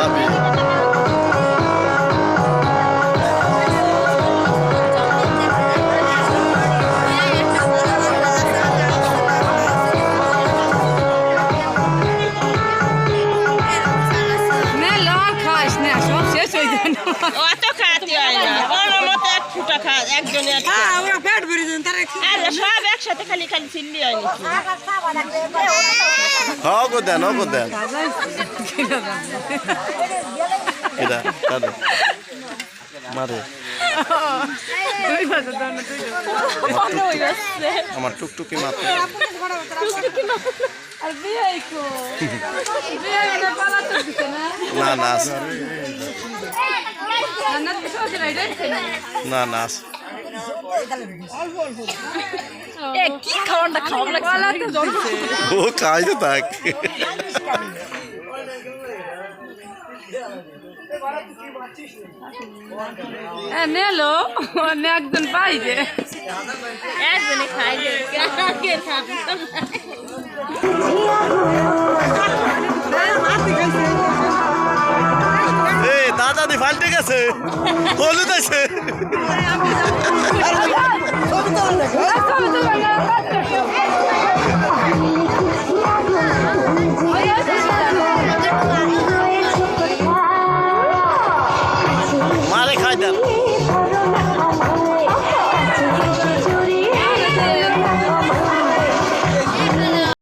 যাবে অত খাওয়াতে হয় না কোনো মতো এক ফুটা খা একজনের সব একসাথে খালি খালি চিল্লি হয় হগো দেন এটা দাদা মারে আমার টুকটুকি মাত্র না না না না কি খাওয়ানটা ও খাই তো থাক নেলো একজন পাইবে একজনে খাই দাদা দি ফাল্টে গেছে হলুদ আছে